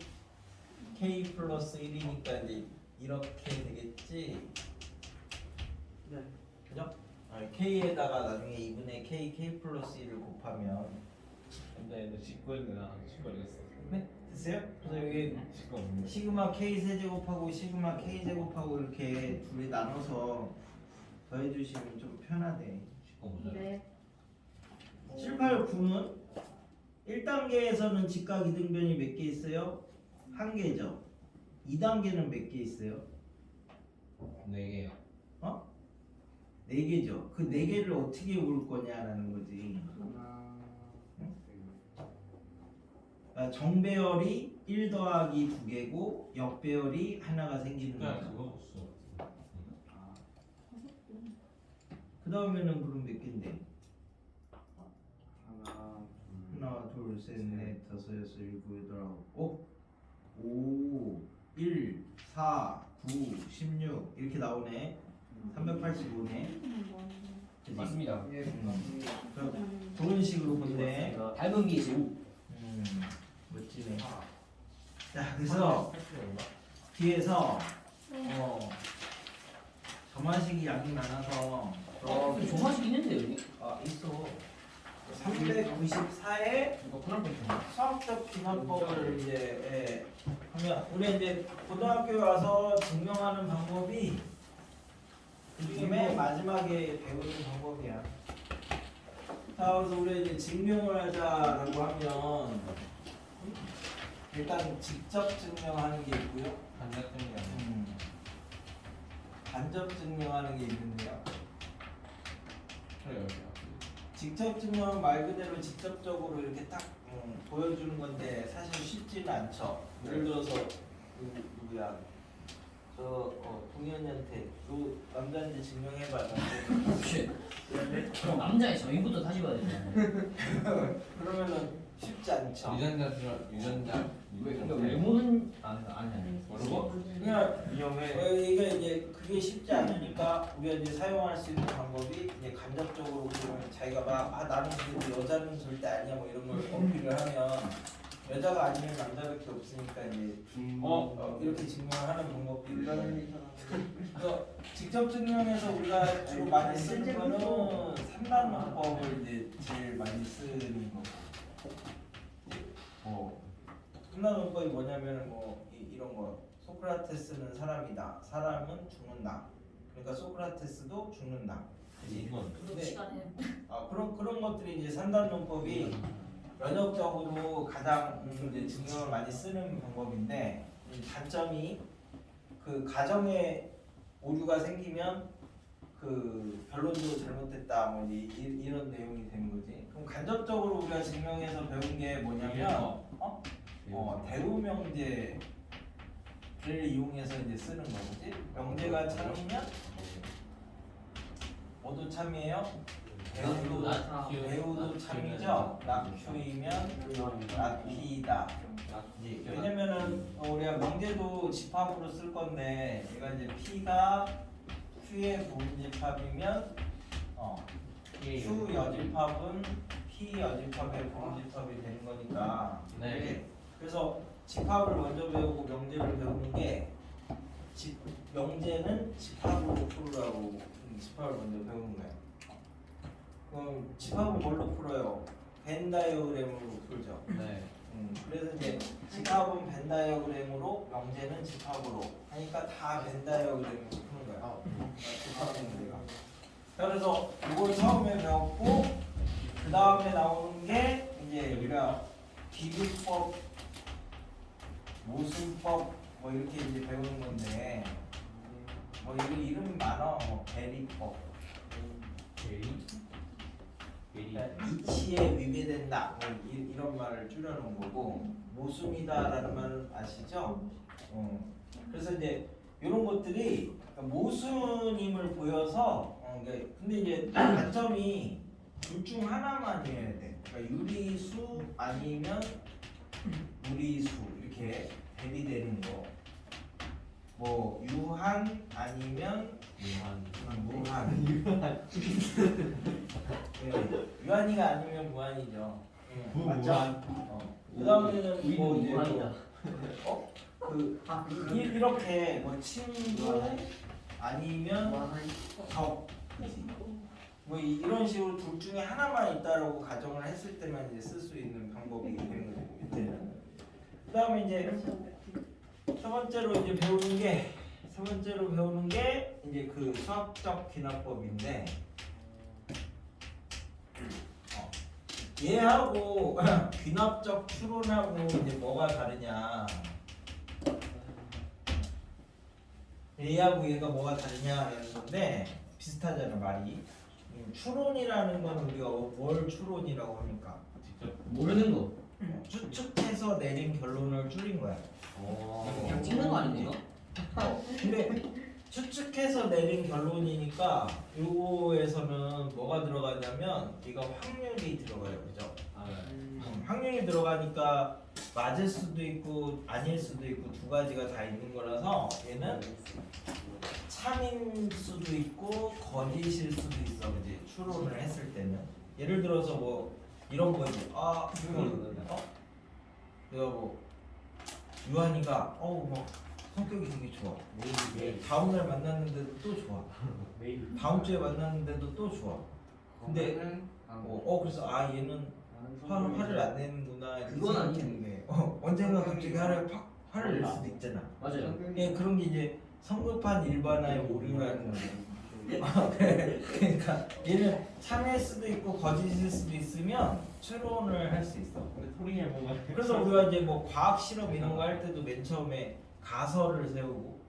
플러스 1이니까 이제 이렇게 되겠지. 네. 그죠? K에다가 나중에 2분의 K 플러스 1을 곱하면 근데 너 직권이나 직권이었어. 네? 됐어요? 그래서 여기 직권. 시그마 K 세제곱하고 시그마 K 제곱하고 이렇게 둘이 나눠서 더해주시면 좀 편하대. 직권 보자. 네. 7, 8, 9는 1단계에서는 직각 이등변이 몇 개 있어요? 한 개죠. 2단계는 몇 개 있어요? 4개요. 어? 4개죠. 그 4개를 어떻게 올 거냐라는 거지. 그러니까 정배열이 1 더하기 2개고 역배열이 하나가 생기는 그냥 거죠. 그거 없어. 그 다음에는 그럼 몇 개인데? 하나 하나, 둘, 셋, 넷, 다섯, 여섯, 일곱, 여덟, 아홉, 5, 1, 4, 9, 16 이렇게 나오네. 385네. 그치? 맞습니다. 예 맞습니다. 그런 식으로 본네. 닮은 게 제우. 멋지네. 자, 그래서 뒤에서 점화식이 양이 많아서 조마식 있는데 여기. 있어. 394에 이거 그런 거 있잖아. 수학적 기반법을 이제 하면 우리 이제 고등학교에 와서 증명하는 방법이 그중에 맨 마지막에 배우는 방법이야. 자, 그래서 우리 이제 증명을 하자라고 하면 일단 직접 증명하는 게 있고요. 반작증이야. 간접 증명하는 게 있는데요. 그래요. 직접 증명은 말 그대로 직접적으로 이렇게 딱 보여주는 건데 사실 쉽지는 않죠. 예를 들어서 누구야? 저 동현이한테 요 남자인지 증명해봐. 그럼 남자의 저인부터 다시 봐야 되잖아. 그러면은 쉽지 않죠. 유전자. 그러니까 외모는 아니. 모르고? 그냥 위험해. 이게 이제 그게 쉽지 않으니까 우리가 이제 사용할 수 있는 방법이 이제 간접적으로 그러면 자기가 막 나는 그래도 여자는 절대 아니야 뭐 이런 걸 어필을 하면 여자가 아니면 남자밖에 없으니까 이제 이렇게 증명하는 방법이 그래서 직접 증명해서 우리가 주로 많이 쓰는 거는 삼단원법을 이제 제일 많이 쓰는 거고. 삼단원법이 뭐냐면 이런 거. 소크라테스는 사람이다. 사람은 죽는다. 그러니까 소크라테스도 죽는다. 그지? 이건 근데 시간에 그런 것들이 이제 삼단론법이 면역적으로 가장 이제 증명을 많이 쓰는 방법인데 단점이 그 가정에 오류가 생기면 그 변론도 잘못됐다 뭐 이제 이런 내용이 되는 거지. 그럼 간접적으로 우리가 증명해서 배운 게 뭐냐면 대우명제를 이용해서 이제 쓰는 거지. 명제가 참이면 뭐도 참이에요? 배우도 참이죠. 낙휴이면 낙휘이다. 왜냐면은 우리가 명제도 집합으로 쓸 건데 얘가 이제 P가 Q의 부분집합이면 Q 여집합은 P 여집합의 부분집합이 되는 거니까. 네. 그래서 집합을 먼저 배우고 명제를 배우는 게 명제는 집합으로 풀으라고 집합을 먼저 배우는 거예요. 그럼 집합은 뭘로 풀어요? 벤 다이어그램으로 풀죠. 네. 그래서 이제 집합은 벤 다이어그램으로 명제는 집합으로 하니까 다 벤 다이어그램으로 푸는 거야. 집합 문제가. 그래서 이걸 처음에 배웠고 그 다음에 나오는 게 이제 우리가 비교법, 모순법 뭐 이렇게 이제 배우는 건데 뭐 이름이 많아. 뭐 대리법. 이치에 위배된다 뭐 이런 말을 줄여놓은 거고 모순이다라는 말은 아시죠? 그래서 이제 이런 것들이 모순임을 보여서 근데 이제 단점이 둘 중 하나만이어야 돼. 그러니까 유리수 아니면 무리수 이렇게 대비되는 거. 뭐 유한 아니면 무한. 네, 유한이가 아니면 무한이죠. 맞죠? 그다음에는 뭐 이제 무한이다. 이렇게 뭐 친구 아니면 적 뭐 이런 식으로 둘 중에 하나만 있다라고 가정을 했을 때만 이제 쓸 수 있는 방법이 되는 거고 밑에는. 그다음에 이제 세 번째로 배우는 게 이제 그 수학적 귀납법인데 얘하고 귀납적 추론하고 이제 뭐가 다르냐? 얘하고 얘가 뭐가 다르냐라는 건데 비슷하잖아 말이. 추론이라는 건 우리가 뭘 추론이라고 합니까? 직접 모르는 거. 추측해서 내린 결론을 줄인 거야. 그냥 찍는 거 아닌가? 근데 추측해서 내린 결론이니까 요거에서는 뭐가 들어가냐면 이거 확률이 들어가요, 그죠? 확률이 들어가니까 맞을 수도 있고 아닐 수도 있고 두 가지가 다 있는 거라서 얘는 참인 수도 있고 거짓일 수도 있어, 그지? 추론을 했을 때는 예를 들어서 뭐 이런 거지. 내가 뭐 유한이가 뭐 성격이 되게 좋아. 다음 날 만났는데도 또 좋아. 다음 주에 만났는데도 또 좋아. 근데 그래서 얘는 화를 안 내는구나 이렇게 그건 생각했는데 언젠가 갑자기 화를 낼 수도 있잖아. 맞아요. 예, 그런 게 이제 성급한 일반화의 오류라는 거죠. 그러니까 얘는 참일 수도 있고 거짓일 수도 있으면 추론을 할 수 있어. 근데 토링에 뭐가 그래서 우리가 이제 뭐 과학 실험 이런 거 할 때도 맨 처음에 가설을 세우고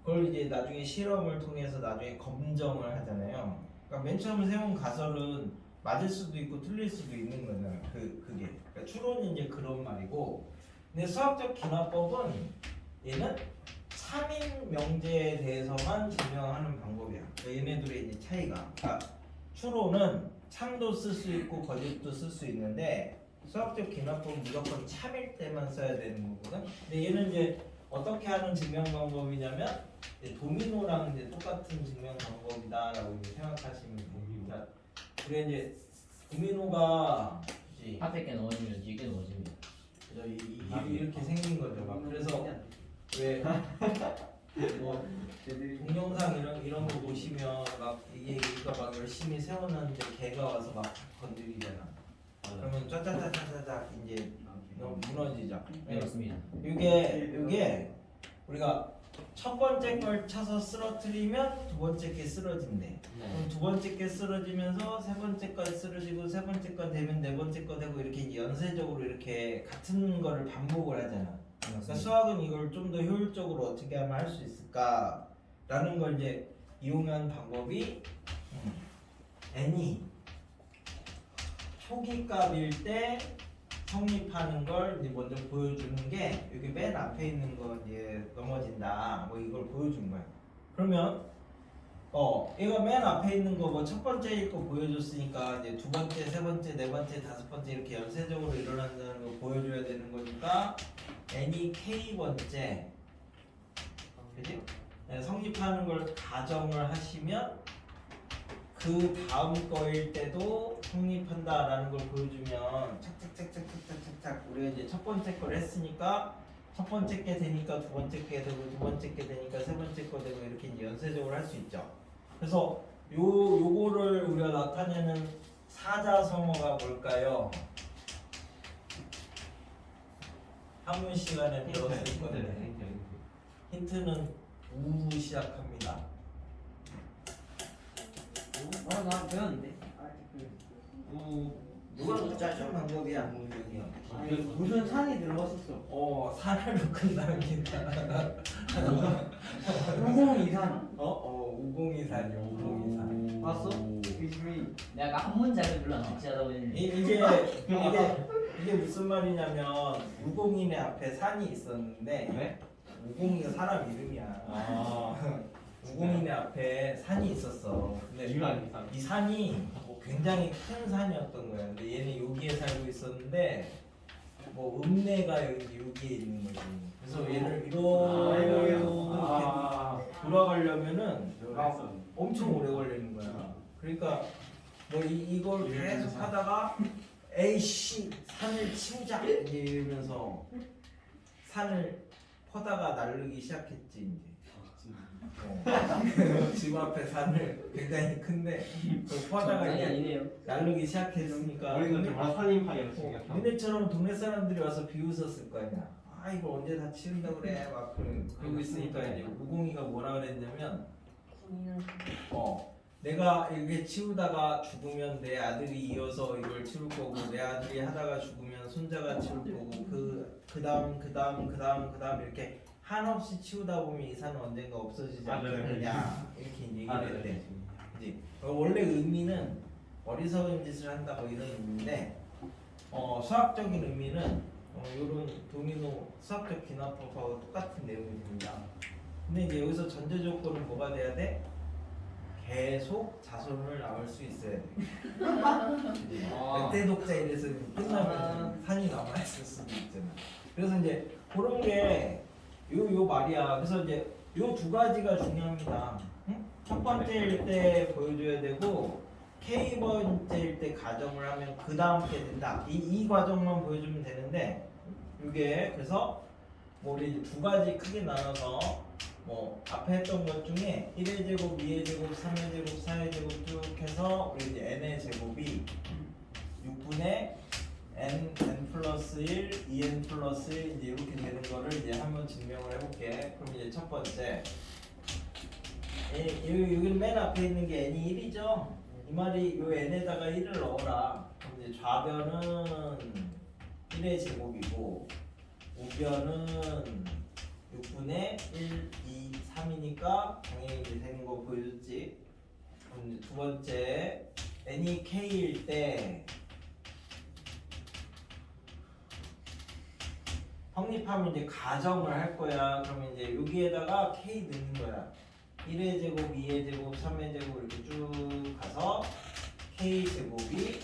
그걸 이제 나중에 실험을 통해서 나중에 검정을 하잖아요. 그러니까 맨 처음 세운 가설은 맞을 수도 있고 틀릴 수도 있는 거잖아요. 그게 그러니까 추론이 이제 그런 말이고, 근데 수학적 귀납법은 얘는 참인 명제에 대해서만 증명하는 방법이야. 그러니까 얘네들의 이제 차이가. 그러니까 추론은 참도 쓸 수 있고 거짓도 쓸 수 있는데 수학적 귀납법은 무조건 참일 때만 써야 되는 거거든. 근데 얘는 이제 어떻게 하는 증명 방법이냐면 이제 도미노랑 이제 똑같은 증명 방법이다라고 이제 생각하시면 됩니다. 우리 이제 도미노가 이제 앞에 게 넣어지면 뒤에 게 넣어집니다. 이렇게 생긴 거죠. 막 그래서 왜 뭐 동영상 이런 거 보시면 막 이거 막 열심히 세워놨는데 개가 와서 막 건드리잖아. 그러면 짜짜짜짜짜짜 이제 무너지죠. 네, 맞습니다. 이게 우리가 첫 번째 걸 쳐서 쓰러뜨리면 두 번째 게 쓰러진대. 그럼 두 번째 게 쓰러지면서 세 번째 거 쓰러지고 세 번째 거 되면 네 번째 거 되고 이렇게 이제 연쇄적으로 이렇게 같은 거를 반복을 하잖아. 그러니까 수학은 이걸 좀 더 효율적으로 어떻게 하면 할 수 있을까라는 걸 이제 이용한 방법이 n이 초기값일 때 성립하는 걸 이제 먼저 보여주는 게 여기 맨 앞에 있는 거 이제 넘어진다 뭐 이걸 보여준 거야. 그러면 얘가 맨 앞에 있는 거 뭐 첫 번째일 거 보여줬으니까 이제 두 번째, 세 번째, 네 번째, 다섯 번째 이렇게 연쇄적으로 일어난다는 거 보여줘야 되는 거니까 n이 k번째, 그지? 네, 성립하는 걸 가정을 하시면 그 다음 거일 때도 성립한다라는 걸 보여주면 착착착착착착착 우리가 이제 첫 번째 걸 했으니까 첫 번째 게 되니까 두 번째 게 되고 두 번째 게 되니까 세 번째 거 되고 이렇게 이제 연쇄적으로 할 수 있죠. 그래서 요거를 우리가 나타내는 사자성어가 뭘까요? 한문 시간에 배웠을 건데 힌트는 우로 시작합니다. 나 배웠는데. 누가 짜준 방법이야. 무슨 산이 들어갔었어. 산으로 끝납니다. 502산. 502산이요. 502산. 봤어? 이즈미. 내가 아까 한 문장을 별로 안 듣지 하다 보니 이게 무슨 말이냐면 우공인의 앞에 산이 있었는데 네? 우공이가 사람 이름이야. 우공인의 앞에 산이 있었어. 근데 유한이산. 이 산이 굉장히 큰 산이었던 거야. 근데 얘는 여기에 살고 있었는데 뭐 읍내가 여기에 있는 거지. 그래서 얘를 이렇게 돌아가려면은 막 엄청 오래 걸리는 거야. 그러니까 뭐 이걸 계속 하다가 에이씨 산을 치우자 이제 이러면서 산을 퍼다가 나르기 시작했지 이제. 집 앞에 산을 굉장히 큰데 그 퍼다가 아니 이제 아니네요. 나르기 시작했으니까 우리는 다 산인파이였으니까. 니네처럼 동네 사람들이 와서 비웃었을 거 아니야. 아 이거 언제 다 치운다 그래 막 그러고 있으니까 이제 우공이가 뭐라 그랬냐면 군인은 내가 이렇게 치우다가 죽으면 내 아들이 이어서 이걸 치울 거고 내 아들이 하다가 죽으면 손자가 치울 거고 그 다음 이렇게 한없이 치우다 보면 이 산은 언젠가 없어지지 않겠느냐 이렇게 이제 얘기를 했대. 이제 원래 의미는 어리석은 짓을 한다 뭐 이런 의미인데 수학적인 의미는 이런 도미노 수학적 기납법하고 똑같은 내용입니다. 근데 이제 여기서 전제 조건은 뭐가 돼야 돼? 계속 자손을 낳을 수 있어야 돼. 몇대 독자 이래서 끝나면 산이 남아있을 수도 있잖아. 그래서 이제 그런 게 요 말이야. 그래서 이제 요 두 가지가 중요합니다. 응? 첫 번째일 때 보여줘야 되고 K번째일 때 가정을 하면 그 다음 게 된다. 이 과정만 보여주면 되는데 이게 그래서 뭐 우리 두 가지 크게 나눠서 뭐 앞에 했던 것 중에 1의 제곱, 2의 제곱, 3의 제곱, 4의 제곱 쭉 해서 우리 이제 n의 제곱이 6분의 n 플러스 1, 2n 플러스 1 이제 이렇게 되는 거를 이제 한번 증명을 해볼게. 그럼 이제 첫 번째 여기는 맨 앞에 있는 게 n이 1이죠. 이 말이 요 n에다가 1을 넣어라. 그럼 이제 좌변은 1의 제곱이고 우변은 6분의 1, 2, 3이니까 당연히 이제 되는 거 보여줬지. 그럼 이제 두 번째 n이 k일 때 성립하면 이제 가정을 할 거야. 그러면 이제 여기에다가 k 넣는 거야. 1의 제곱, 2의 제곱, 3의 제곱 이렇게 쭉 가서 k 제곱이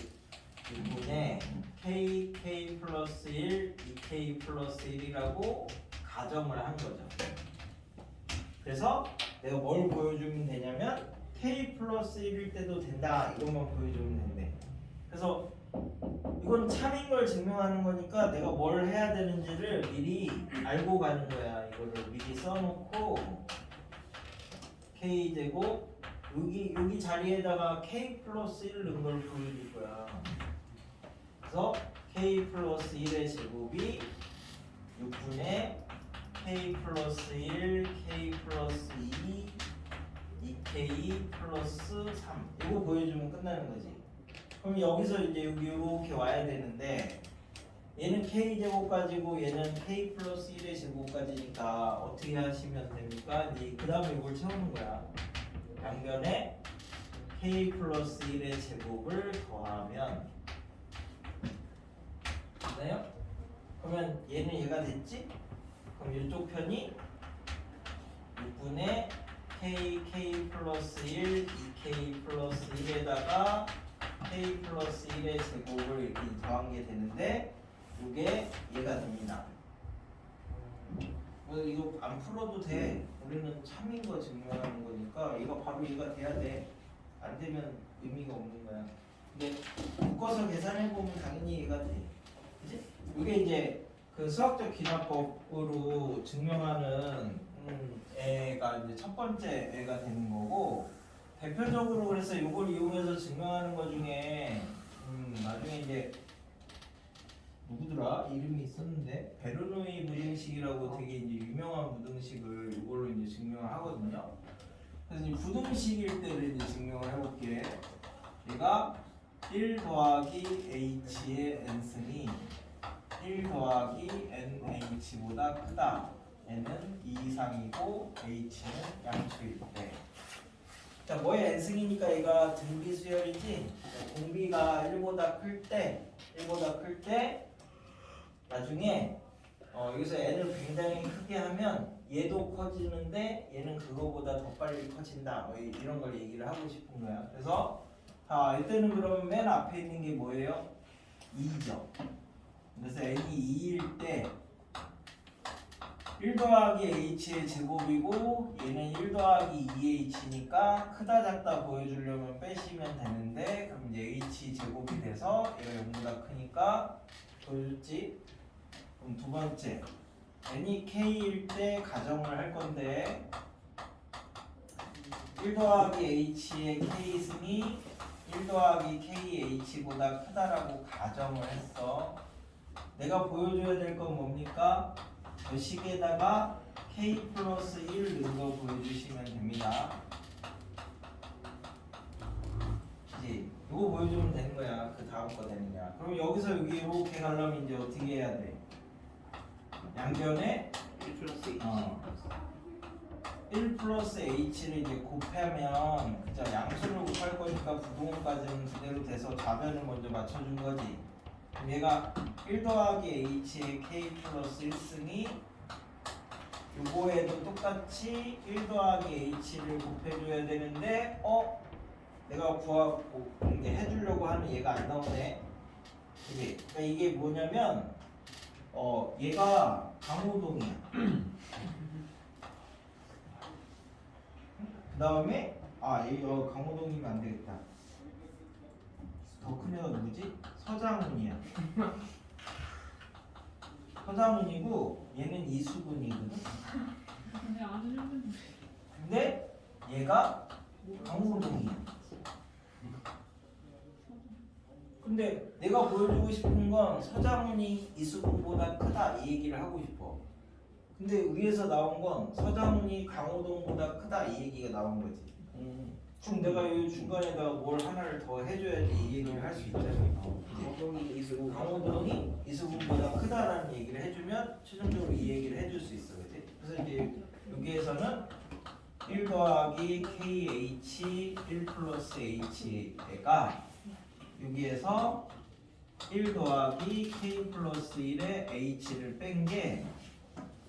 6분의 k 플러스 1, 2k 플러스 1이라고 가정을 한 거죠. 그래서 내가 뭘 보여주면 되냐면 k 플러스 1일 때도 된다 이것만 보여주면 된대. 그래서 이건 참인 걸 증명하는 거니까 내가 뭘 해야 되는지를 미리 알고 가는 거야. 이거를 미리 써놓고 k 제곱 여기 자리에다가 k 플러스 1 넣은 걸 보여줄 거야. 그래서 k 플러스 1의 제곱이 6분의 k 플러스 1, k 플러스 2, 2k 플러스 3 이거 보여주면 끝나는 거지. 그럼 여기서 이제 여기 이렇게 와야 되는데 얘는 k제곱까지고 얘는 k 플러스 1의 제곱까지니까 어떻게 하시면 됩니까? 이제 그 다음에 이걸 채우는 거야. 양변에 k 플러스 1의 제곱을 더하면 됐나요? 그러면 얘는 얘가 됐지? 그럼 이쪽 편이 6분의 k 플러스 1, 2k 플러스 1에다가 k 플러스 1의 제곱을 이렇게 더한 게 되는데 이게 얘가 됩니다. 이거 안 풀어도 돼. 우리는 참인 거 증명하는 거니까 이거 바로 얘가 돼야 돼. 안 되면 의미가 없는 거야. 근데 묶어서 계산해 보면 당연히 얘가 돼. 그치? 이게 이제 그 수학적 기납법으로 증명하는 애가 이제 첫 번째 애가 되는 거고, 대표적으로 그래서 이걸 이용해서 증명하는 것 중에 나중에 이제 누구더라? 이름이 있었는데 베르노이 무등식이라고 되게 이제 유명한 무등식을 이걸로 이제 증명을 하거든요. 그래서 이제 부등식일 때를 이제 증명을 해볼게. 얘가 1 더하기 h의 n승이 1 더하기 nh보다 크다. n은 2 이상이고 h는 양수일 때. 자, 뭐의 n승이니까 얘가 등비 수열이지. 공비가 1보다 클 때 나중에 여기서 n을 굉장히 크게 하면 얘도 커지는데 얘는 그거보다 더 빨리 커진다. 뭐 이런 걸 얘기를 하고 싶은 거야. 그래서 자, 이때는 그러면 맨 앞에 있는 게 뭐예요? 2죠. 그래서 n이 2일 때 1 더하기 h의 제곱이고 얘는 1 더하기 2h니까 크다 작다 보여주려면 빼시면 되는데 그럼 이제 h 제곱이 돼서 얘가 0보다 크니까 보여줬지? 그럼 두 번째 n이 k일 때 가정을 할 건데 1 더하기 h의 k승이 1 더하기 kh보다 크다라고 가정을 했어. 내가 보여줘야 될 건 뭡니까? 저 식에다가 k 플러스 1 넣은 거 보여주시면 됩니다. 그치? 이거 보여주면 되는 거야. 그 다음 거 되느냐. 그럼 여기서 여기 이렇게 가려면 이제 어떻게 해야 돼? 양변에 1 플러스 2. 1 플러스 h를 이제 곱하면 그죠? 양수를 곱할 거니까 부동까지는 그대로 돼서 좌변을 먼저 맞춰준 거지. 그럼 얘가 1 더하기 h의 k 플러스 1승이 요거에도 똑같이 1 더하기 h를 곱해줘야 되는데 내가 구하고 이제 해주려고 하는 얘가 안 나오네. 그치? 그러니까 이게 뭐냐면 얘가 강호동이야. 그 다음에 강호동이면 안 되겠다. 더 큰 애가 누구지? 서장훈이야. 서장훈이고 얘는 이수근이거든. 근데 얘가 강호동이야. 근데 내가 보여주고 싶은 건 서장훈이 이수근보다 크다 이 얘기를 하고 싶어. 근데 위에서 나온 건 서장훈이 강호동보다 크다 이 얘기가 나온 거지. 그럼 내가 이 중간에다가 뭘 하나를 더 해줘야지 이 얘기를 할 수 있잖아. 강호동이 이수근. 강호동이 이수근보다 크다라는 얘기를 해주면 최종적으로 이 얘기를 해줄 수 있어, 그렇지? 그래서 이제 여기에서는 1 더하기 kh 1 플러스 h가 여기에서 1 더하기 k 플러스 1의 h를 뺀 게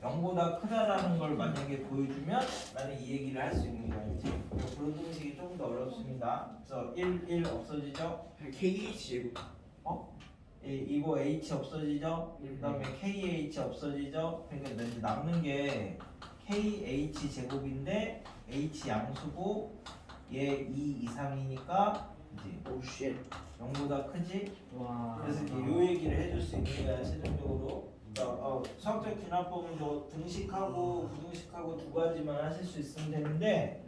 0보다 크다라는 걸 만약에 보여주면 나는 이 얘기를 할 수 있는 거야. 이제 부등식이 조금 더 어렵습니다. 그래서 1 없어지죠? KH 제곱. 이거 h 없어지죠? 그 다음에 kh 없어지죠? 그러니까 이제 남는 게 kh 제곱인데 h 양수고 얘 2 이상이니까 이제 오 쉣. 0보다 크지? 와. 그래서 이제 요 얘기를 해줄 수 있는 거야 최종적으로. 수학적 기납법은 저 등식하고 부등식하고 두 가지만 하실 수 있으면 되는데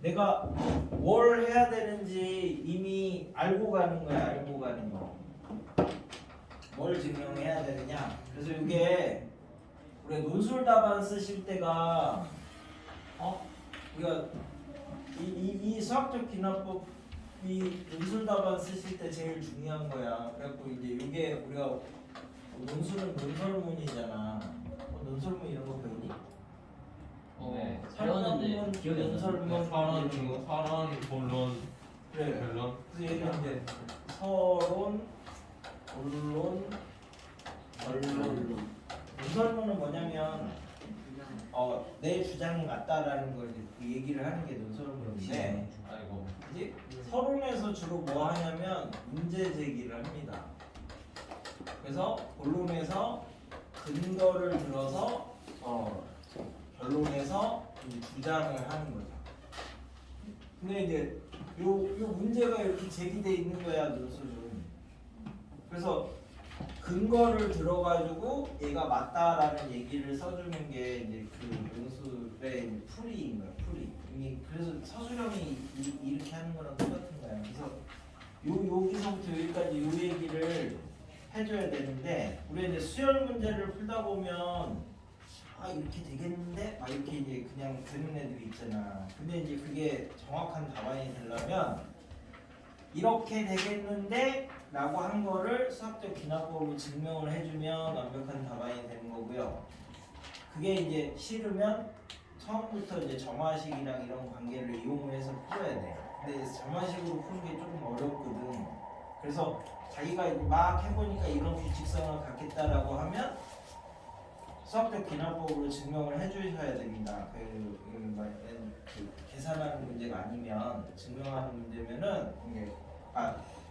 내가 뭘 해야 되는지 이미 알고 가는 거야. 알고 가는 거. 뭘 증명해야 되느냐. 그래서 이게 우리 논술 답안 쓰실 때가 우리가 이 수학적 기납법이 논술 답안 쓰실 때 제일 중요한 거야. 그래갖고 이제 이게 우리가 논술은 논설문이잖아. 논설문 이런 거 배우니? 네. 배웠는데 기억이 안 나. 논설문 사론, 본론, 그래. 변론. 그래서 얘는 이제 서론, 본론, 언론. 논설문은 뭐냐면 내 주장이 맞다라는 걸 그 얘기를 하는 게 논설문인데, 아이고. 그지? 서론에서 주로 뭐 하냐면 문제 제기를 합니다. 그래서 본론에서 근거를 들어서 결론에서 이제 주장을 하는 거죠. 근데 이제 요 문제가 이렇게 제기돼 있는 거야 논술은. 그래서 근거를 들어가지고 얘가 맞다라는 얘기를 써주는 게 이제 그 논술의 풀이인 거야. 풀이. 그래서 서술형이 이렇게 하는 거랑 똑같은 거야. 그래서 여기서부터 여기까지 요 얘기를 해줘야 되는데 우리 이제 수열 문제를 풀다 보면 이렇게 되겠는데 이렇게 이제 그냥 되는 애들이 있잖아. 근데 이제 그게 정확한 답안이 되려면 이렇게 되겠는데 라고 한 거를 수학적 기납법으로 증명을 해주면 완벽한 답안이 되는 거고요. 그게 이제 싫으면 처음부터 이제 점화식이랑 이런 관계를 이용해서 풀어야 돼. 근데 점화식으로 푸는 게 조금 어렵거든. 그래서 자기가 막 해보니까 이런 규칙성을 갖겠다라고 하면 수학적 기납법으로 증명을 해주셔야 됩니다. 그 계산하는 문제가 아니면 증명하는 문제면은 이게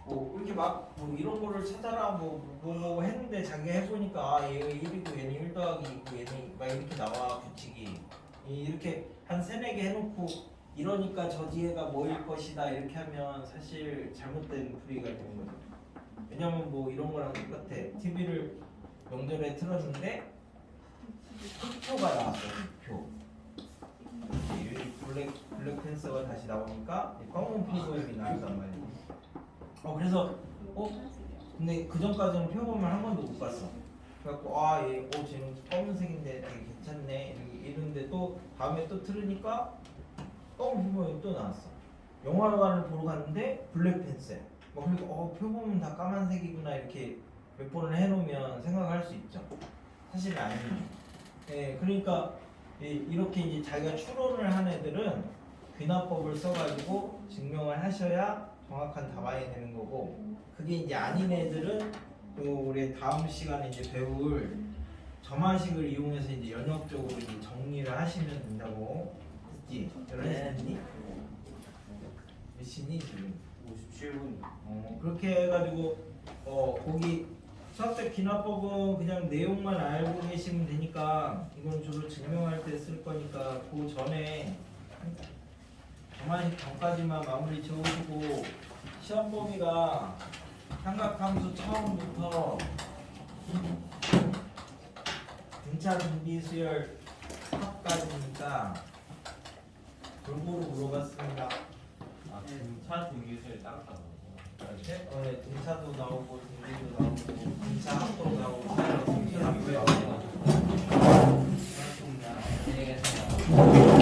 뭐 이렇게 막 뭐 이런 거를 찾아라 뭐 했는데 자기가 해보니까 아 얘가 1이고 얘는 1 더하기 2고 얘는 막 이렇게 나와 규칙이 이렇게 한 3, 4개 해놓고 이러니까 저 뒤에가 뭐일 것이다 이렇게 하면 사실 잘못된 풀이가 되는 거죠. 왜냐면 뭐 이런 거랑 똑같아. TV를 명절에 틀었는데 흑표가 나왔어. 흑표. 블랙 팬서가 다시 나오니까 검은 표범이 나왔단 말이야. 그래서 근데 그 전까지는 표범을 한 번도 못 봤어. 그래갖고 쟤는 검은색인데 되게 괜찮네 이러는데 또 다음에 또 틀으니까 검은 표범이 또 나왔어. 영화관을 보러 갔는데 블랙 팬서. 그러니까 표범은 다 까만색이구나 이렇게 몇 번을 해놓으면 생각할 수 있죠. 사실은 아니에요. 그러니까 이렇게 이제 자기가 추론을 한 애들은 귀납법을 써가지고 증명을 하셔야 정확한 답안이 되는 거고, 그게 이제 아닌 애들은 또 우리 다음 시간에 이제 배울 점화식을 이용해서 이제 연역적으로 이제 정리를 하시면 된다고 했지. 열었니? 몇 시니 지금? 57분. 그렇게 해가지고 거기 수학적 기납법은 그냥 내용만 알고 계시면 되니까 이건 주로 증명할 때 쓸 거니까 그 전에 점화식 전까지만 마무리 지어주고 시험 범위가 삼각함수 처음부터 등차 등비 수열 합까지니까 골고루 물어봤습니다. 차 등기소에 따랐다고. 네, 등차도 나오고 등비도 나오고 등차 합도 나오고 등차 합도 나오고. 안녕히 계세요.